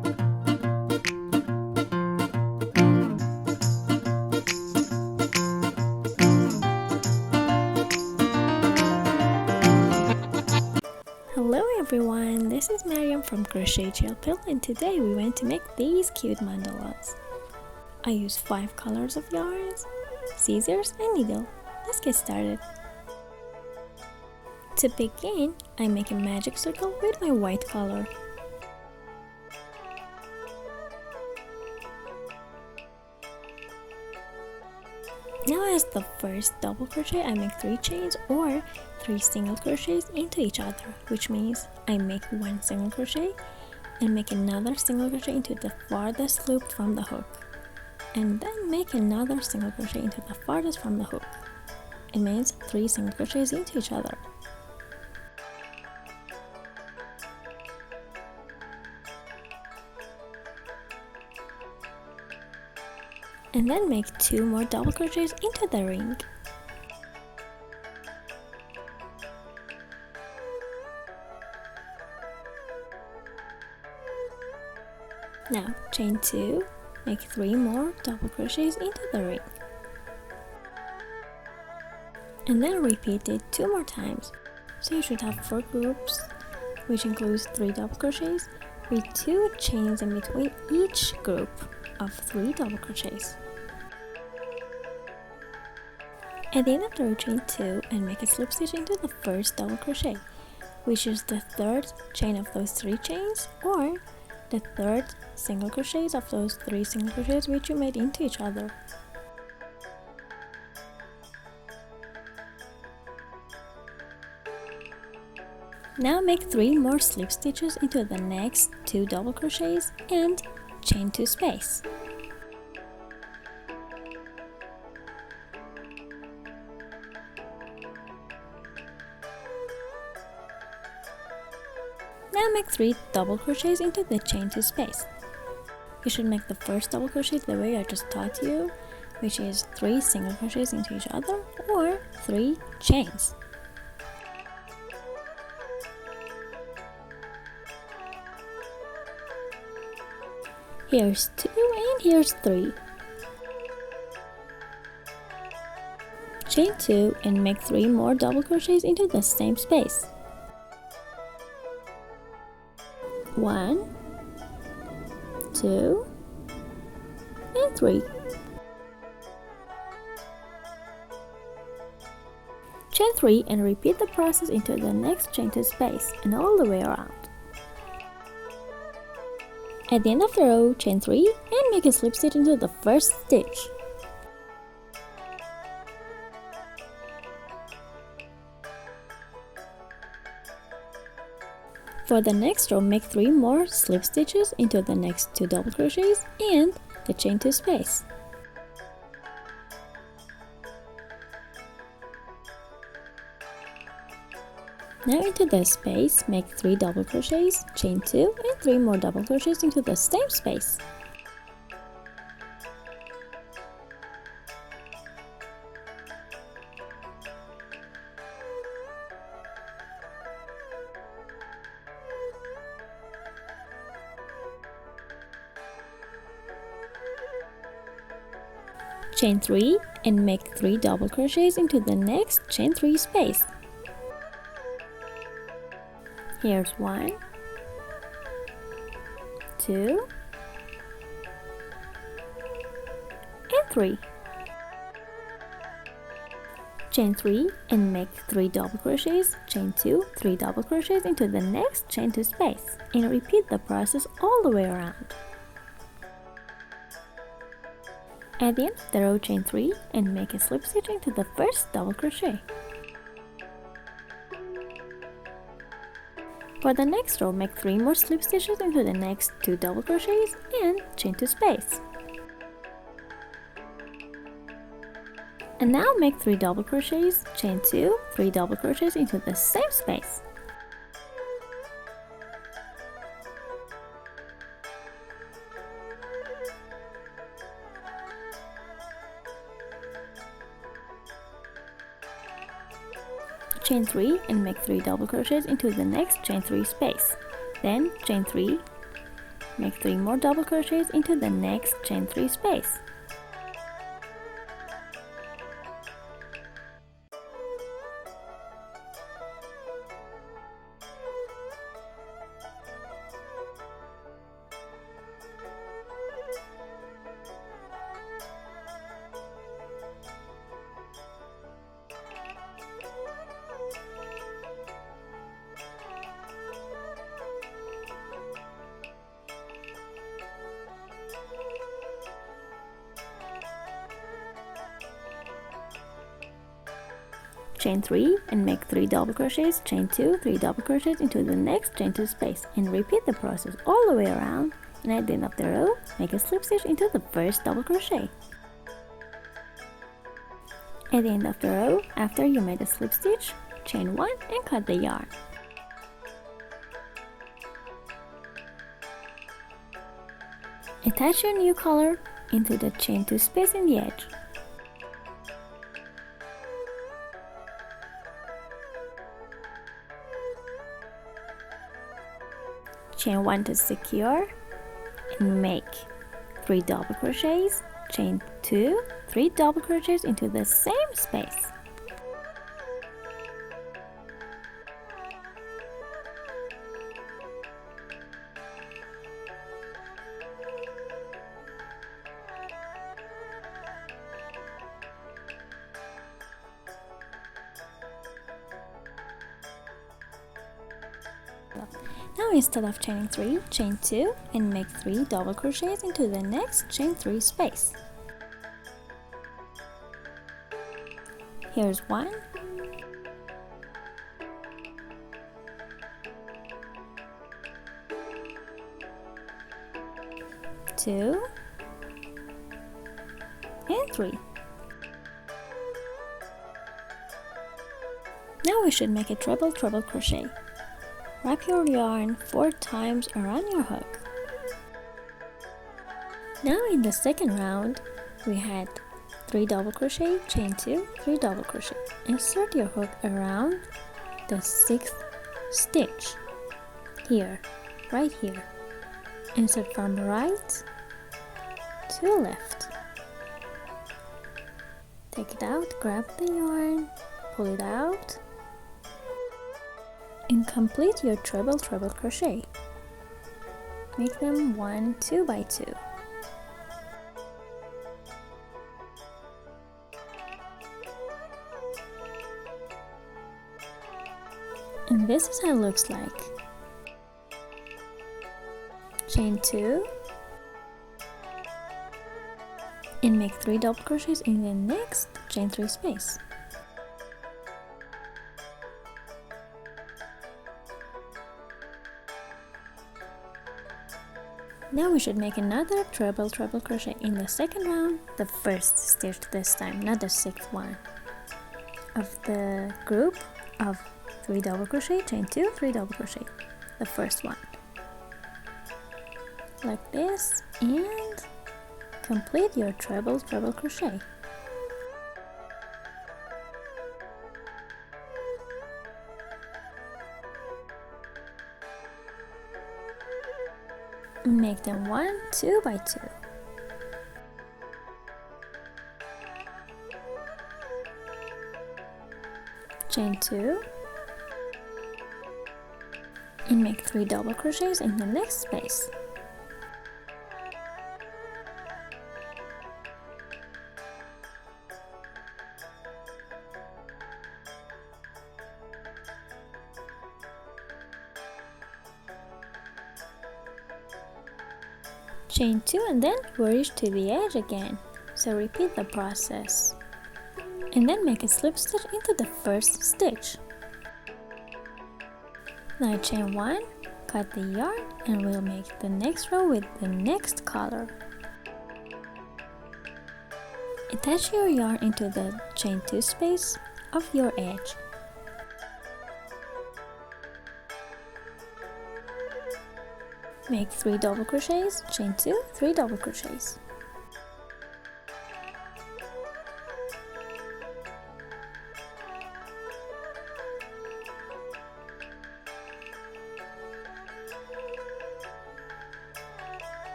Hello everyone, this is Maryam from Crochet Chillpill, and today we went to make these cute mandalas. I use 5 colors of yarns, scissors and needle. Let's get started. To begin, I make a magic circle with my white color. Now as the first double crochet, I make 3 chains or 3 single crochets into each other, which means I make 1 single crochet and make another single crochet into the farthest loop from the hook, and then make another single crochet into the farthest from the hook. It means 3 single crochets into each other. And then make 2 more double crochets into the ring. Now chain 2, make 3 more double crochets into the ring. And then repeat it 2 more times. So you should have 4 groups, which includes 3 double crochets with 2 chains in between each group of 3 double crochets. At the end of the row, chain 2 and make a slip stitch into the first double crochet, which is the 3rd chain of those 3 chains or the 3rd single crochets of those 3 single crochets which you made into each other. Now make 3 more slip stitches into the next 2 double crochets and chain 2 space. Now make 3 double crochets into the chain 2 space. You should make the first double crochet the way I just taught you, which is 3 single crochets into each other or 3 chains. Here's 2 and here's 3. Chain 2 and make 3 more double crochets into the same space. 1, 2, and 3. Chain 3 and repeat the process into the next chain 2 space and all the way around. At the end of the row, chain 3 and make a slip stitch into the first stitch. For the next row, make 3 more slip stitches into the next 2 double crochets and the chain 2 space. Now into the space, make 3 double crochets, chain 2 and 3 more double crochets into the same space. Chain 3 and make 3 double crochets into the next chain 3 space. Here's 1, 2, and 3. Chain 3 and make 3 double crochets, chain 2, 3 double crochets into the next chain 2 space, and repeat the process all the way around. At the end of the row, chain 3 and make a slip stitch into the first double crochet. For the next row, make 3 more slip stitches into the next 2 double crochets and chain 2 space. And now make 3 double crochets, chain 2, 3 double crochets into the same space. Chain 3 and make 3 double crochets into the next chain 3 space. Then chain 3 Make 3 more double crochets into the next chain 3 space. Chain 3 and make 3 double crochets, chain 2, 3 double crochets into the next chain 2 space, and repeat the process all the way around, and at the end of the row make a slip stitch into the first double crochet. At the end of the row, after you made a slip stitch, chain 1 and cut the yarn. Attach your new color into the chain 2 space in the edge. Chain 1 to secure and make 3 double crochets, chain 2, 3 double crochets into the same space. Now instead of chaining 3, chain 2 and make 3 double crochets into the next chain 3 space. Here's 1, 2 and 3. Now we should make a treble crochet. Wrap your yarn 4 times around your hook. Now in the second round, we had 3 double crochet, chain 2, 3 double crochet. Insert your hook around the 6th stitch. Here, right here. Insert from right to left. Take it out, grab the yarn, pull it out, and complete your treble crochet. Make them 1 2 by 2. And this is how it looks like. Chain 2 and make 3 double crochets in the next chain 3 space. Now we should make another treble crochet in the second round, the first stitch this time, not the 6th one, of the group of 3 double crochet, chain 2, 3 double crochet, the first one, like this, and complete your treble crochet. Make them 1 2 by 2. Chain 2 and make 3 double crochets in the next space. Chain 2 and then reach to the edge again, so repeat the process. And then make a slip stitch into the first stitch. Now chain 1, cut the yarn, and we'll make the next row with the next color. Attach your yarn into the chain 2 space of your edge. Make 3 double crochets, chain 2, 3 double crochets.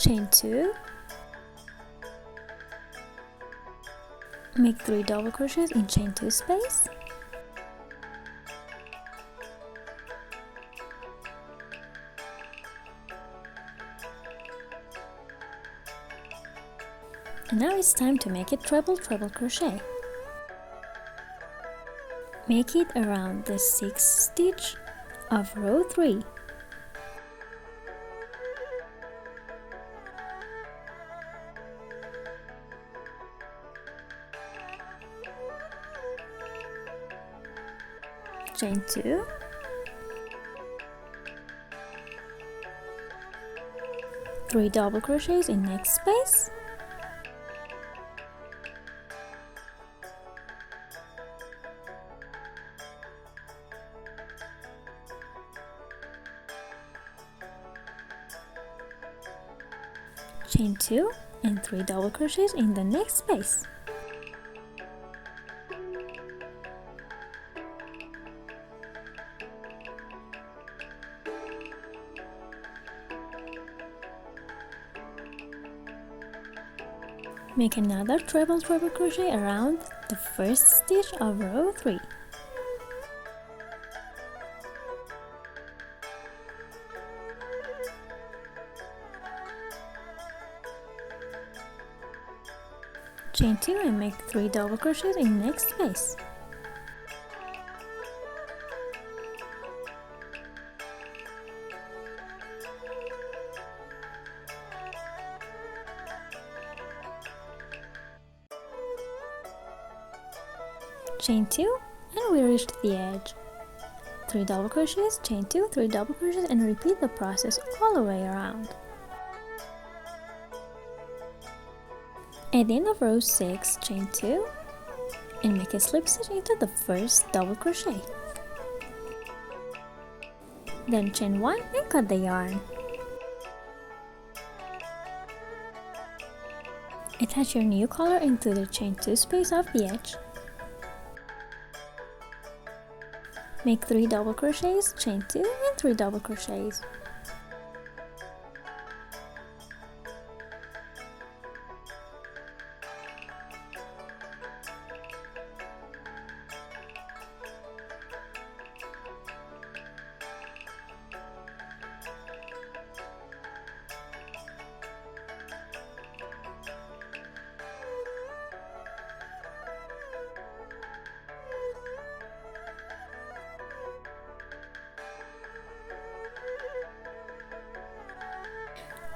chain 2, make 3 double crochets in chain 2 space, and now it's time to make it treble crochet. Make it around the 6th stitch of row 3. Chain 2, three double crochets in next space, chain 2 and 3 double crochets in the next space. Make another treble crochet around the 1st stitch of row 3. Chain 2 and make 3 double crochets in next space. Chain 2 and we reached the edge. 3 double crochets, chain 2, 3 double crochets, and repeat the process all the way around. At the end of row 6, chain 2 and make a slip stitch into the 1st double crochet. Then chain 1 and cut the yarn. Attach your new color into the chain 2 space of the edge. Make 3 double crochets, chain 2 and 3 double crochets.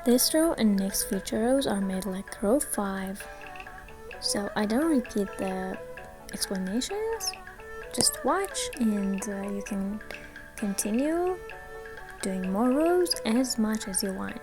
This row and next future rows are made like row 5, so I don't repeat the explanations, just watch and you can continue doing more rows as much as you want.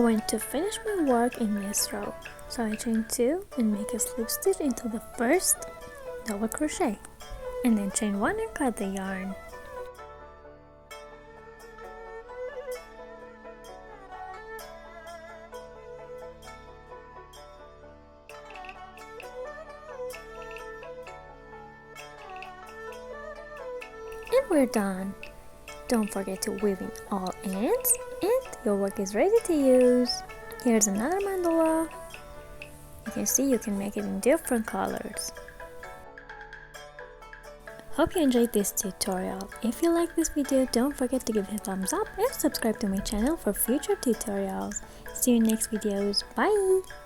going to finish my work in this row. So I chain 2 and make a slip stitch into the first double crochet, and then chain 1 and cut the yarn. And we're done. Don't forget to weave in all ends and your work is ready to use. Here's another mandala. You can see you can make it in different colors. Hope you enjoyed this tutorial. If you like this video, don't forget to give it a thumbs up and subscribe to my channel for future tutorials. See you in next videos. Bye!